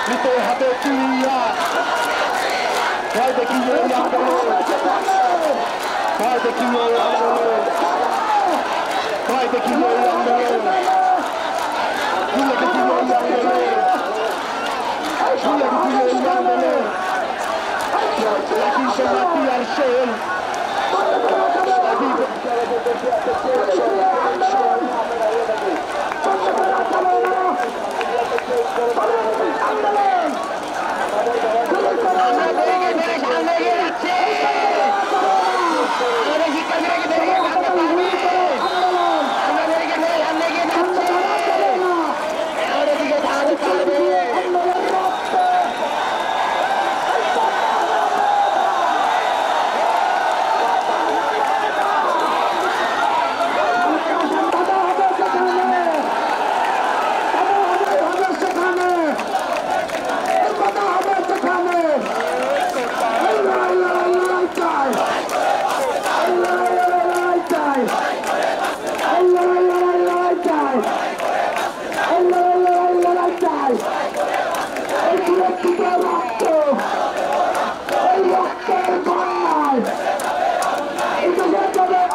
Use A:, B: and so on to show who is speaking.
A: নিতে হবে তুলিয়া ভয় দেখিয়ে আন্দোলন ভয় দেখিয়ে আন্দোলন ভয় দেখিয়ে আন্দোলন ভুলে দেখিয়ে আন্দোলন ভুলে দেখিয়ে আন্দোলন লাঠি সোনা পিয়ার শেল
B: Allah